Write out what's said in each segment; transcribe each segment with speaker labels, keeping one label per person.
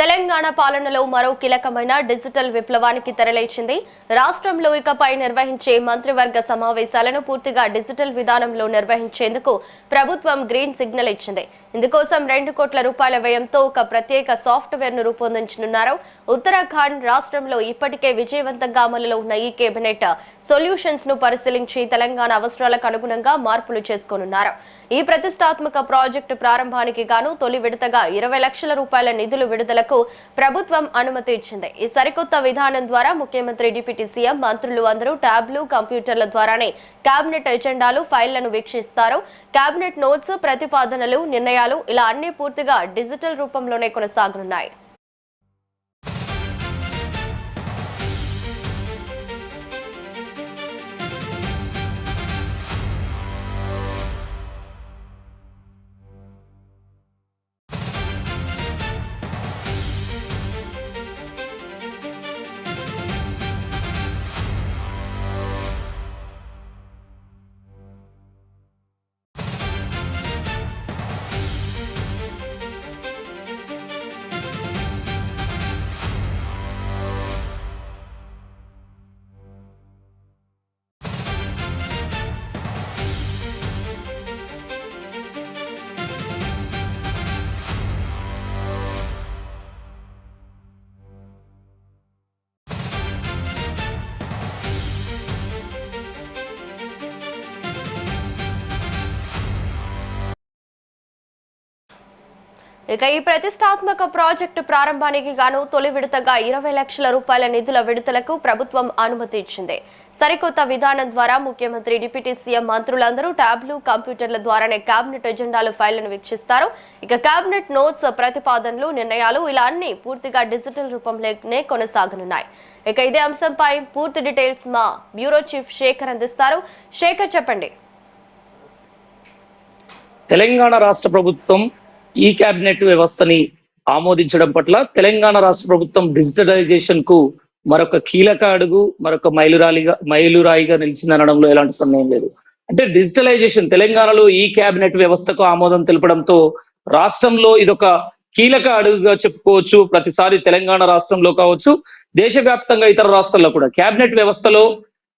Speaker 1: తెలంగాణ పాలనలో మరో కీలకమైన డిజిటల్ విప్లవానికి తెరలేచింది. రాష్ట్రంలో ఇకపై నిర్వహించే మంత్రివర్గ సమావేశాలను పూర్తిగా డిజిటల్ విధానంలో నిర్వహించేందుకు ప్రభుత్వం గ్రీన్ సిగ్నల్ ఇచ్చింది. ఇందుకోసం 2 కోట్ల రూపాయల వ్యయంతో ఒక ప్రత్యేక సాఫ్ట్వేర్ ను రూపొందించనున్నారు. ఉత్తరాఖండ్ రాష్ట్రంలో ఇప్పటికే విజయవంతంగా అమలులో ఉన్న ఈ కేబినెట్ సొల్యూషన్స్ ను పరిశీలించి తెలంగాణ అవసరాలకు అనుగుణంగా మార్పులు చేసుకోనున్నారు. ఈ ప్రతిష్టాత్మక ప్రాజెక్టు ప్రారంభానికి గాను తొలి విడతగా 20 లక్షల రూపాయల నిధులు విడుదలకు ప్రభుత్వం అనుమతి ఇచ్చింది. ఈ సరికొత్త విధానం ద్వారా ముఖ్యమంత్రి, డిప్యూటీ సీఎం, మంత్రులు అందరూ ట్యాబ్లు, కంప్యూటర్ల ద్వారానే కేబినెట్ ఎజెండాలు, ఫైళ్లను వీక్షిస్తారు. కేబినెట్ నోట్స్, ప్రతిపాదనలు, నిర్ణయాలు ఇలా అన్ని పూర్తిగా డిజిటల్ రూపంలోనే కొనసాగనున్నాయి. ఇక ఈ ప్రతిష్టాత్మక ప్రాజెక్టు ప్రారంభానికి గాను తొలి విడతగా 20 లక్షల రూపాయల నిధుల విడుదలకు ప్రభుత్వం అనుమతి ఇచ్చింది. సరికొత్త విధానం ద్వారా ముఖ్యమంత్రి, డిప్యూటీ సీఎం, మంత్రులందరూ ట్యాబ్లు, కంప్యూటర్ల ద్వారానే కేబినెట్ ఎజెండాలు, ఫైళ్లను వీక్షిస్తారు. ఇక కేబినెట్ నోట్స్, ప్రతిపాదనలు, నిర్ణయాలు ఇలా అన్ని పూర్తిగా డిజిటల్ రూపంలోనే కొనసాగనున్నాయి. ఇక ఇదే అంశంపై పూర్తి డీటెయిల్స్ మా బ్యూరో చీఫ్ శేఖర్ అందిస్తారు. శేఖర్, చెప్పండి.
Speaker 2: తెలంగాణ రాష్ట్ర ప్రభుత్వం ఈ కేబినెట్ వ్యవస్థని ఆమోదించడం పట్ల తెలంగాణ రాష్ట్ర ప్రభుత్వం డిజిటలైజేషన్ కు మరొక కీలక అడుగు, మరొక మైలురాయిగా నిలిచిందనడంలో ఎలాంటి సందేహం లేదు. అంటే డిజిటలైజేషన్ తెలంగాణలో ఈ కేబినెట్ వ్యవస్థకు ఆమోదం తెలపడంతో రాష్ట్రంలో ఇదొక కీలక అడుగుగా చెప్పుకోవచ్చు. ప్రతిసారి తెలంగాణ రాష్ట్రంలో కావచ్చు, దేశవ్యాప్తంగా ఇతర రాష్ట్రాల్లో కూడా కేబినెట్ వ్యవస్థలో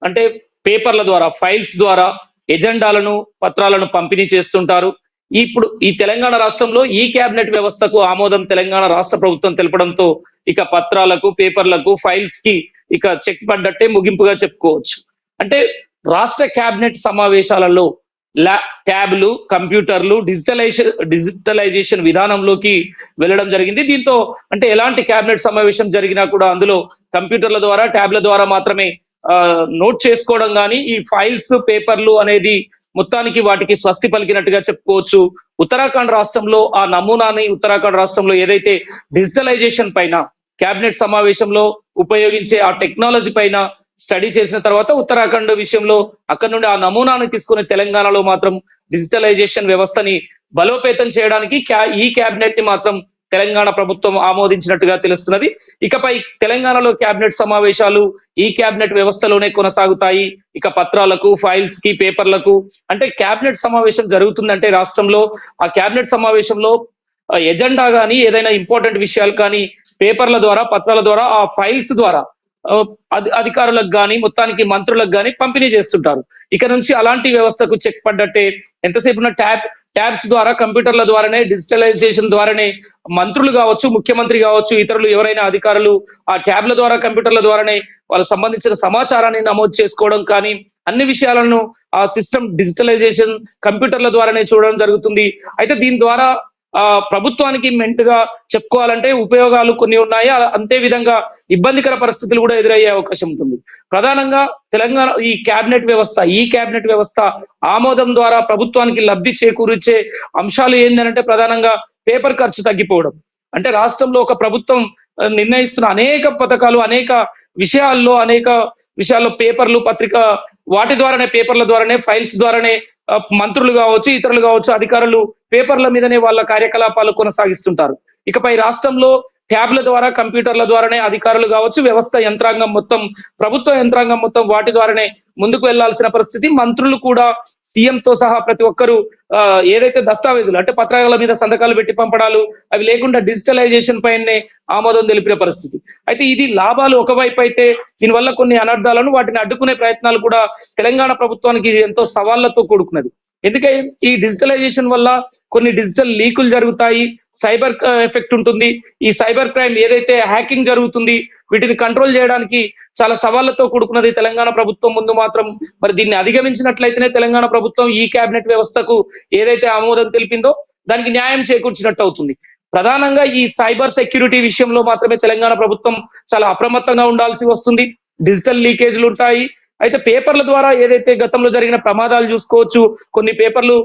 Speaker 2: అంటే పేపర్ల ద్వారా, ఫైల్స్ ద్వారా ఎజెండాలను, పత్రాలను పంపిణీ చేస్తుంటారు. ఇప్పుడు ఈ తెలంగాణ రాష్ట్రంలో ఈ కేబినెట్ వ్యవస్థకు ఆమోదం తెలంగాణ రాష్ట్ర ప్రభుత్వం తెలపడంతో ఇక పత్రాలకు, పేపర్లకు, ఫైల్స్ కి ఇక చెక్ పడ్డట్టే ముగింపుగా చెప్పుకోవచ్చు. అంటే రాష్ట్ర కేబినెట్ సమావేశాలలో ట్యాబ్లు, కంప్యూటర్లు, డిజిటలైజేషన్ విధానంలోకి వెళ్ళడం జరిగింది. దీంతో అంటే ఎలాంటి కేబినెట్ సమావేశం జరిగినా కూడా అందులో కంప్యూటర్ల ద్వారా, ట్యాబ్ల ద్వారా మాత్రమే నోట్ చేసుకోవడం కానీ, ఈ ఫైల్స్, పేపర్లు అనేది మొత్తానికి వాటికి స్వస్తి పలికినట్టుగా చెప్పుకోవచ్చు. ఉత్తరాఖండ్ రాష్ట్రంలో ఆ నమూనాని, ఉత్తరాఖండ్ రాష్ట్రంలో ఏదైతే డిజిటలైజేషన్ పైన కేబినెట్ సమావేశంలో ఉపయోగించే ఆ టెక్నాలజీ పైన స్టడీ చేసిన తర్వాత ఉత్తరాఖండ్ విషయంలో అక్కడ నుండి ఆ నమూనాని తీసుకుని తెలంగాణలో మాత్రం డిజిటలైజేషన్ వ్యవస్థని బలోపేతం చేయడానికి ఈ కేబినెట్ ని మాత్రం తెలంగాణ ప్రభుత్వం ఆమోదించినట్టుగా తెలుస్తున్నది. ఇకపై తెలంగాణలో కేబినెట్ సమావేశాలు ఈ కేబినెట్ వ్యవస్థలోనే కొనసాగుతాయి. ఇక పత్రాలకు, ఫైల్స్ కి, పేపర్లకు అంటే కేబినెట్ సమావేశం జరుగుతుందంటే రాష్ట్రంలో ఆ కేబినెట్ సమావేశంలో ఎజెండా కానీ, ఏదైనా ఇంపార్టెంట్ విషయాలు కానీ పేపర్ల ద్వారా, పత్రాల ద్వారా, ఆ ఫైల్స్ ద్వారా అధికారులకు కానీ, మొత్తానికి మంత్రులకు కానీ పంపిణీ చేస్తుంటారు. ఇక నుంచి అలాంటి వ్యవస్థకు చెక్ పడ్డట్టే. ఎంతసేపు ఉన్న ట్యాబ్స్ ద్వారా, కంప్యూటర్ల ద్వారానే, డిజిటలైజేషన్ ద్వారానే మంత్రులు కావచ్చు, ముఖ్యమంత్రి కావచ్చు, ఇతరులు ఎవరైనా అధికారులు ఆ ట్యాబ్ల ద్వారా, కంప్యూటర్ల ద్వారానే వాళ్ళకు సంబంధించిన సమాచారాన్ని నమోదు చేసుకోవడం కానీ, అన్ని విషయాలను ఆ సిస్టమ్ డిజిటలైజేషన్ కంప్యూటర్ల ద్వారానే చూడడం జరుగుతుంది. అయితే దీని ద్వారా ప్రభుత్వానికి మెంటుగా చెప్పుకోవాలంటే ఉపయోగాలు కొన్ని ఉన్నాయి, అంతే విధంగా ఇబ్బందికర పరిస్థితులు కూడా ఎదురయ్యే అవకాశం ఉంటుంది. ప్రధానంగా తెలంగాణ ఈ కేబినెట్ వ్యవస్థ ఆమోదం ద్వారా ప్రభుత్వానికి లబ్ధి చేకూర్చే అంశాలు ఏంటంటే ప్రధానంగా పేపర్ ఖర్చు తగ్గిపోవడం. అంటే రాష్ట్రంలో ఒక ప్రభుత్వం నిర్ణయిస్తున్న అనేక పథకాలు, అనేక విషయాల్లో పేపర్లు, వాటి ద్వారానే, పేపర్ల ద్వారానే, ఫైల్స్ ద్వారానే మంత్రులు కావచ్చు, ఇతరులు కావచ్చు, అధికారులు పేపర్ల మీదనే వాళ్ళ కార్యకలాపాలు కొనసాగిస్తుంటారు. ఇకపై రాష్ట్రంలో ట్యాబ్ల ద్వారా కంప్యూటర్ల ద్వారానే అధికారులు కావచ్చు, వ్యవస్థ యంత్రాంగం మొత్తం, ప్రభుత్వ యంత్రాంగం మొత్తం వాటి ద్వారానే ముందుకు వెళ్లాల్సిన పరిస్థితి. మంత్రులు కూడా సీఎంతో సహా ప్రతి ఒక్కరు ఏదైతే దస్తావేజులు అంటే పత్రాల మీద సంతకాలు పెట్టి పంపడాలు అవి లేకుండా డిజిటలైజేషన్ పైనే ఆమోదం తెలిపిన పరిస్థితి. అయితే ఇది లాభాలు ఒకవైపు అయితే, దీనివల్ల కొన్ని అనర్థాలను వాటిని అడ్డుకునే ప్రయత్నాలు కూడా తెలంగాణ ప్రభుత్వానికి ఎంతో సవాళ్లతో కూడుకున్నది. ఎందుకంటే ఈ డిజిటలైజేషన్ వల్ల కొన్ని డిజిటల్ లీకులు జరుగుతాయి, సైబర్ ఎఫెక్ట్ ఉంటుంది. ఈ సైబర్ క్రైమ్ ఏదైతే హ్యాకింగ్ జరుగుతుంది, వీటిని కంట్రోల్ చేయడానికి చాలా సవాళ్లతో కూడుకున్నది తెలంగాణ ప్రభుత్వం ముందు మాత్రం. మరి దీన్ని అధిగమించినట్లయితేనే తెలంగాణ ప్రభుత్వం ఈ కేబినెట్ వ్యవస్థకు ఏదైతే ఆమోదం తెలిపిందో దానికి న్యాయం చేకూర్చినట్టు అవుతుంది. ప్రధానంగా ఈ సైబర్ సెక్యూరిటీ విషయంలో మాత్రమే తెలంగాణ ప్రభుత్వం చాలా అప్రమత్తంగా ఉండాల్సి వస్తుంది. డిజిటల్ లీకేజీలు ఉంటాయి. అయితే పేపర్ల ద్వారా ఏదైతే గతంలో జరిగిన ప్రమాదాలు చూసుకోవచ్చు. కొన్ని పేపర్లు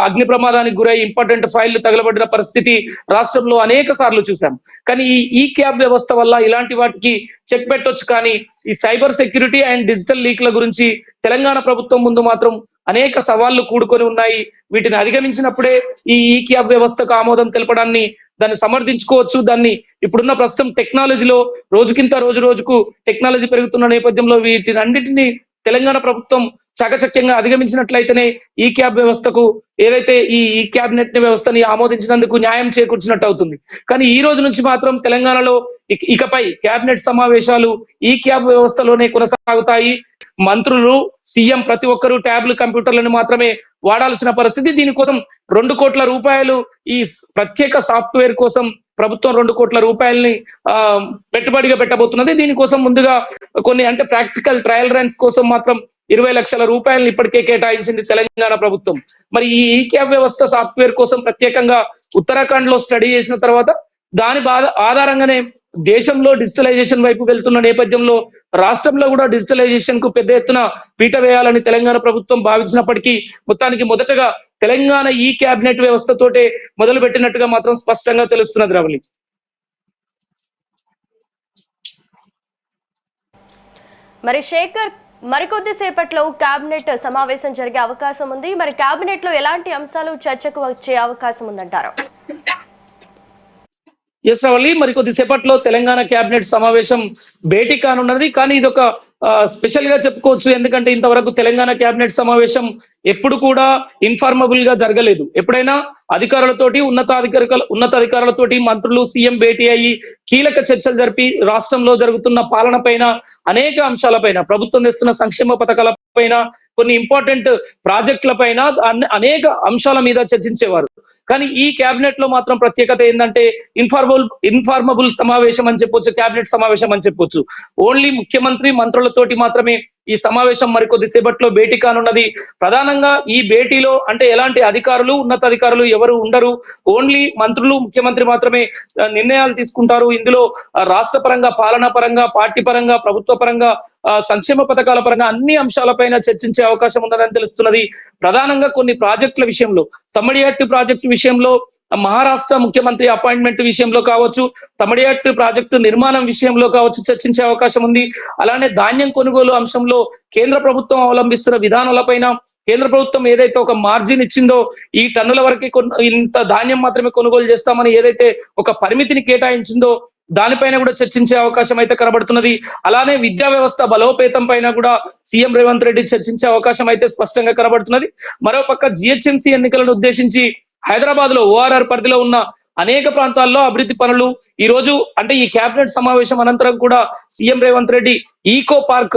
Speaker 2: అగ్ని ప్రమాదానికి గురై ఇంపార్టెంట్ ఫైళ్లు తగలబడిన పరిస్థితి రాష్ట్రంలో అనేక సార్లు చూసాం. కానీ ఈ క్యాబ్ వ్యవస్థ వల్ల ఇలాంటి వాటికి చెక్ పెట్టొచ్చు. కానీ ఈ సైబర్ సెక్యూరిటీ అండ్ డిజిటల్ లీక్ల గురించి తెలంగాణ ప్రభుత్వం ముందు మాత్రం అనేక సవాళ్లు కూడుకొని ఉన్నాయి. వీటిని అధిగమించినప్పుడే ఈ క్యాబ్ వ్యవస్థకు ఆమోదం తెలపడాన్ని దాన్ని సమర్థించుకోవచ్చు. దాన్ని ఇప్పుడున్న ప్రస్తుతం టెక్నాలజీలో రోజు రోజుకు టెక్నాలజీ పెరుగుతున్న నేపథ్యంలో వీటిని అన్నిటినీ తెలంగాణ ప్రభుత్వం చాకచక్యంగా అధిగమించినట్లయితేనే ఈ క్యాబ్ వ్యవస్థకు ఏదైతే ఈ క్యాబినెట్ వ్యవస్థని ఆమోదించినందుకు న్యాయం చేకూర్చినట్టు అవుతుంది. కానీ ఈ రోజు నుంచి మాత్రం తెలంగాణలో ఇకపై క్యాబినెట్ సమావేశాలు ఈ క్యాబ్ వ్యవస్థలోనే కొనసాగుతాయి. మంత్రులు, సీఎం ప్రతి ఒక్కరూ ట్యాబ్లు, కంప్యూటర్లను మాత్రమే వాడాల్సిన పరిస్థితి. దీనికోసం 2 కోట్ల రూపాయలు ఈ ప్రత్యేక సాఫ్ట్వేర్ కోసం ప్రభుత్వం 2 కోట్ల రూపాయలని పెట్టుబడిగా పెట్టబోతున్నది. దీనికోసం ముందుగా కొన్ని అంటే ప్రాక్టికల్ ట్రయల్ రన్స్ కోసం మాత్రం 20 లక్షల రూపాయలను ఇప్పటికే కేటాయించింది తెలంగాణ ప్రభుత్వం. మరి ఈ క్యాబ్ వ్యవస్థ సాఫ్ట్వేర్ కోసం ప్రత్యేకంగా ఉత్తరాఖండ్ లో స్టడీ చేసిన తర్వాత దాని ఆధారంగానే దేశంలో డిజిటలైజేషన్ వైపు వెళ్తున్న నేపథ్యంలో రాష్ట్రంలో కూడా డిజిటలైజేషన్ కు పెద్ద ఎత్తున పీట వేయాలని తెలంగాణ ప్రభుత్వం భావించినప్పటికీ మొత్తానికి మొదటగా తెలంగాణ ఈ క్యాబినెట్ వ్యవస్థతోటే మొదలు పెట్టినట్టుగా మాత్రం స్పష్టంగా తెలుస్తున్నది. రవలి,
Speaker 1: మరి శేఖర్, మరికొద్ది సేపట్లో కేబినెట్ సమావేశం జరిగే అవకాశం ఉంది. మరి కేబినెట్ లో ఎలాంటి అంశాలు చర్చకు వచ్చే అవకాశం ఉందంటారు?
Speaker 2: ఎస్ రవలి, మరికొద్ది సేపట్లో తెలంగాణ కేబినెట్ సమావేశం భేటీ కానున్నది. కానీ ఇది ఒక స్పెషల్ గా చెప్పుకోవచ్చు. ఎందుకంటే ఇంతవరకు తెలంగాణ కేబినెట్ సమావేశం ఎప్పుడు కూడా ఇన్ఫార్మబుల్ గా జరగలేదు. ఎప్పుడైనా అధికారులతోటి ఉన్నతాధికారులతోటి మంత్రులు, సీఎం భేటీ అయ్యి కీలక చర్చలు జరిపి రాష్ట్రంలో జరుగుతున్న పాలన పైన, అనేక అంశాలపైన, ప్రభుత్వం తెస్తున్న సంక్షేమ పథకాల పైన, కొన్ని ఇంపార్టెంట్ ప్రాజెక్టుల పైన, అనేక అంశాల మీద చర్చించేవారు. కానీ ఈ కేబినెట్ లో మాత్రం ప్రత్యేకత ఏంటంటే ఇన్ఫార్మబుల్ సమావేశం అని చెప్పొచ్చు, కేబినెట్ సమావేశం అని చెప్పొచ్చు. ఓన్లీ ముఖ్యమంత్రి, మంత్రులతోటి మాత్రమే ఈ సమావేశం మరికొద్ది సేపట్లో భేటీ కానున్నది. ప్రధానంగా ఈ భేటీలో అంటే ఎలాంటి అధికారులు, ఉన్నతాధికారులు ఎవరు ఉండరు. ఓన్లీ మంత్రులు, ముఖ్యమంత్రి మాత్రమే నిర్ణయాలు తీసుకుంటారు. ఇందులో రాష్ట్ర పరంగా, పాలనా పరంగా, పార్టీ పరంగా, ప్రభుత్వ పరంగా, సంక్షేమ పథకాల పరంగా అన్ని అంశాలపైన చర్చించే అవకాశం ఉన్నదని తెలుస్తున్నది. ప్రధానంగా కొన్ని ప్రాజెక్టుల విషయంలో, తమ్మడిహట్టు ప్రాజెక్టు విషయంలో, మహారాష్ట్ర ముఖ్యమంత్రి అపాయింట్మెంట్ విషయంలో కావచ్చు, తమ్మడిహట్టు ప్రాజెక్టు నిర్మాణం విషయంలో కావచ్చు చర్చించే అవకాశం ఉంది. అలానే ధాన్యం కొనుగోలు అంశంలో కేంద్ర ప్రభుత్వం అవలంబిస్తున్న విధానాలపైన, కేంద్ర ప్రభుత్వం ఏదైతే ఒక మార్జిన్ ఇచ్చిందో, ఈ టన్నుల వరకు ఇంత ధాన్యం మాత్రమే కొనుగోలు చేస్తామని ఏదైతే ఒక పరిమితిని కేటాయించిందో దానిపైన కూడా చర్చించే అవకాశం అయితే కనబడుతున్నది. అలానే విద్యా వ్యవస్థ బలోపేతం పైన కూడా సీఎం రేవంత్ రెడ్డి చర్చించే అవకాశం అయితే స్పష్టంగా కనబడుతున్నది. మరోపక్క జిహెచ్ఎంసీ ఎన్నికలను ఉద్దేశించి హైదరాబాద్ లో ORR పరిధిలో ఉన్న అనేక ప్రాంతాల్లో అభివృద్ధి పనులు ఈ రోజు అంటే ఈ కేబినెట్ సమావేశం అనంతరం కూడా CM Revanth Reddy eco park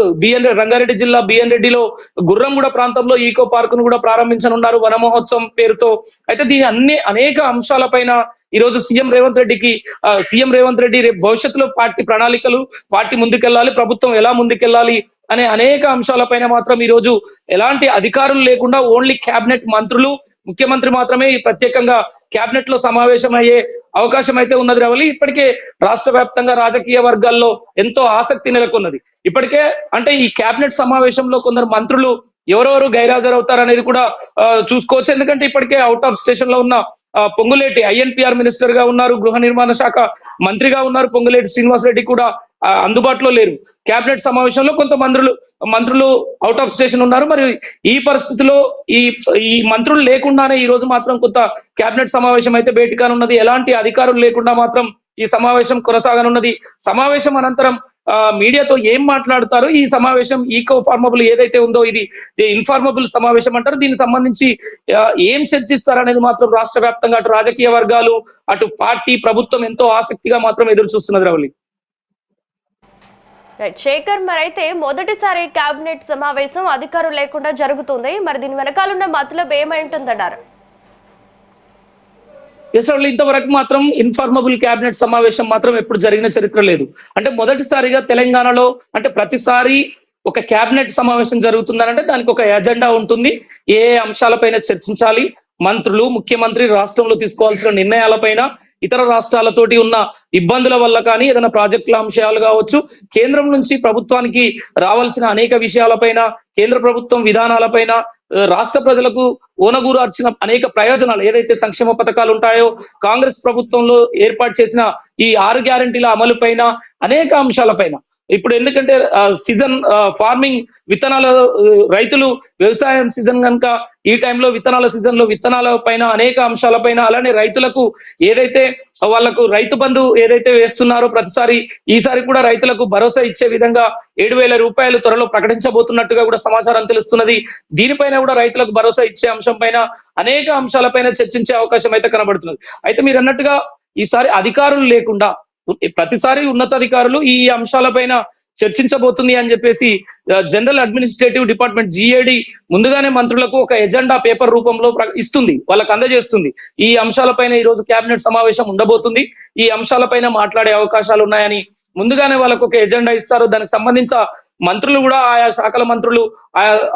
Speaker 2: Rangareddy జిల్లా బిఎన్ రెడ్డిలో గుర్రంగూడ ప్రాంతంలో ఈకో పార్క్ ను కూడా ప్రారంభించనున్నారు వన మహోత్సవం పేరుతో. అయితే దీని అనేక అంశాలపైన ఈ రోజు సీఎం రేవంత్ రెడ్డి రేపు భవిష్యత్తులో పార్టీ ప్రణాళికలు, పార్టీ ముందుకెళ్లాలి, ప్రభుత్వం ఎలా ముందుకెళ్లాలి అనే అనేక అంశాలపైన మాత్రం ఈ రోజు ఎలాంటి అధికారులు లేకుండా ఓన్లీ కేబినెట్ మంత్రులు, ముఖ్యమంత్రి మాత్రమే ఈ ప్రత్యేకంగా కేబినెట్ లో సమావేశం అయ్యే అవకాశం అయితే ఉన్నది. రవలి, ఇప్పటికే రాష్ట్ర వ్యాప్తంగా రాజకీయ వర్గాల్లో ఎంతో ఆసక్తి నెలకొన్నది. ఇప్పటికే అంటే ఈ కేబినెట్ సమావేశంలో కొందరు మంత్రులు ఎవరెవరు గైరాజరవుతారు అనేది కూడా చూసుకోవచ్చు. ఎందుకంటే ఇప్పటికే అవుట్ ఆఫ్ స్టేషన్ లో ఉన్న పొంగులేటి INPR మినిస్టర్ గా ఉన్నారు, గృహ నిర్మాణ శాఖ మంత్రిగా ఉన్నారు. పొంగులేటి శ్రీనివాస్ రెడ్డి కూడా అందుబాటులో లేరు. కేబినెట్ సమావేశంలో కొంత మంత్రులు అవుట్ ఆఫ్ స్టేషన్ ఉన్నారు. మరి ఈ పరిస్థితిలో ఈ మంత్రులు లేకుండానే ఈ రోజు మాత్రం కొంత కేబినెట్ సమావేశం అయితే భేటీ కానున్నది. ఎలాంటి అధికారులు లేకుండా మాత్రం ఈ సమావేశం కొనసాగనున్నది. సమావేశం అనంతరం మీడియాతో ఏం మాట్లాడతారు? ఈ సమావేశం ఈకో ఫార్మబుల్ ఏదైతే ఉందో ఇది ఇన్ఫార్మబుల్ సమావేశం అంటారు. దీనికి సంబంధించి ఏం చర్చిస్తారు అనేది మాత్రం రాష్ట్ర వ్యాప్తంగా అటు రాజకీయ వర్గాలు, అటు పార్టీ, ప్రభుత్వం ఎంతో ఆసక్తిగా మాత్రం ఎదురు చూస్తున్నది రవలి.
Speaker 1: శేఖర్, మరైతే మొదటిసారి కేబినెట్ సమావేశం అధికారులు లేకుండా జరుగుతుంది. మరి దీని వెనకాలన్న మతలబ్ ఏమై ఉంటుందన్నారు?
Speaker 2: ఇంతవరకు మాత్రం ఇన్ఫార్మబుల్ కేబినెట్ సమావేశం మాత్రం ఎప్పుడు జరిగిన చరిత్ర లేదు. అంటే మొదటిసారిగా తెలంగాణలో అంటే ప్రతిసారి ఒక కేబినెట్ సమావేశం జరుగుతుందనంటే దానికి ఒక ఎజెండా ఉంటుంది. ఏ అంశాలపైన చర్చించాలి, మంత్రులు, ముఖ్యమంత్రి రాష్ట్రంలో తీసుకోవాల్సిన నిర్ణయాలపైన, ఇతర రాష్ట్రాలతోటి ఉన్న ఇబ్బందుల వల్ల కానీ ఏదైనా ప్రాజెక్టుల అంశాలు కావచ్చు, కేంద్రం నుంచి ప్రభుత్వానికి రావాల్సిన అనేక విషయాలపైన, కేంద్ర ప్రభుత్వం విధానాలపైన, రాష్ట్ర ప్రజలకు ఓనగూరార్చిన అనేక ప్రయోజనాలు ఏదైతే సంక్షేమ పథకాలు ఉంటాయో, కాంగ్రెస్ ప్రభుత్వంలో ఏర్పాటు చేసిన ఈ 6 గ్యారెంటీల అమలు పైన, అనేక అంశాలపైన. ఇప్పుడు ఎందుకంటే సీజన్ ఫార్మింగ్ విత్తనాల రైతులు వ్యవసాయం సీజన్ కనుక ఈ టైంలో విత్తనాల సీజన్ లో విత్తనాల పైన అనేక అంశాలపైన, అలానే రైతులకు ఏదైతే వాళ్లకు రైతు బంధు ఏదైతే వేస్తున్నారో ప్రతిసారి ఈసారి కూడా రైతులకు భరోసా ఇచ్చే విధంగా 7,000 రూపాయలు త్వరలో ప్రకటించబోతున్నట్టుగా కూడా సమాచారం తెలుస్తున్నది. దీనిపైన కూడా రైతులకు భరోసా ఇచ్చే అంశం పైన అనేక అంశాలపైన చర్చించే అవకాశం అయితే కనబడుతున్నది. అయితే మీరు అన్నట్టుగా ఈసారి అధికారులు లేకుండా ప్రతిసారి ఉన్నతాధికారులు ఈ అంశాలపైన చర్చించబోతుంది అని చెప్పేసి జనరల్ అడ్మినిస్ట్రేటివ్ డిపార్ట్మెంట్ GAD ముందుగానే మంత్రులకు ఒక ఎజెండా పేపర్ రూపంలో ఇస్తుంది, వాళ్ళకి అందజేస్తుంది. ఈ అంశాలపైన ఈ రోజు కేబినెట్ సమావేశం ఉండబోతుంది, ఈ అంశాలపైన మాట్లాడే అవకాశాలు ఉన్నాయని ముందుగానే వాళ్ళకు ఒక ఎజెండా ఇస్తారు. దానికి సంబంధించిన మంత్రులు కూడా ఆయా శాఖల మంత్రులు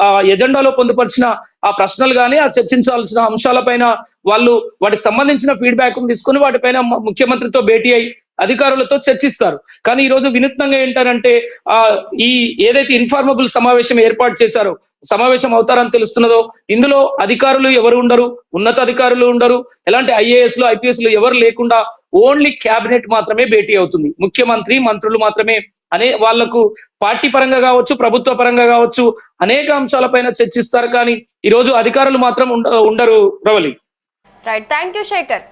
Speaker 2: ఆ ఎజెండాలో పొందుపరిచిన ఆ ప్రశ్నలు కానీ, ఆ చర్చించాల్సిన అంశాలపైన వాళ్ళు వాటికి సంబంధించిన ఫీడ్బ్యాక్ తీసుకుని వాటిపైన ముఖ్యమంత్రితో భేటీ అయి అధికారులతో చర్చిస్తారు. కానీ ఈ రోజు వినూత్నంగా ఏంటంటే ఈ ఏదైతే ఇన్ఫార్మబుల్ సమావేశం ఏర్పాటు చేశారో, సమావేశం అవుతారని తెలుస్తున్నదో, ఇందులో అధికారులు ఎవరు ఉండరు, ఉన్నతాధికారులు ఉండరు, ఎలాంటి IASలు IPSలు ఎవరు లేకుండా ఓన్లీ క్యాబినెట్ మాత్రమే భేటీ అవుతుంది. ముఖ్యమంత్రి, మంత్రులు మాత్రమే అనే వాళ్లకు పార్టీ పరంగా కావచ్చు, ప్రభుత్వ పరంగా కావచ్చు అనేక అంశాలపైన చర్చిస్తారు. కానీ ఈ రోజు అధికారులు మాత్రం ఉండరు Ravali.
Speaker 1: Right, thank you Shekhar.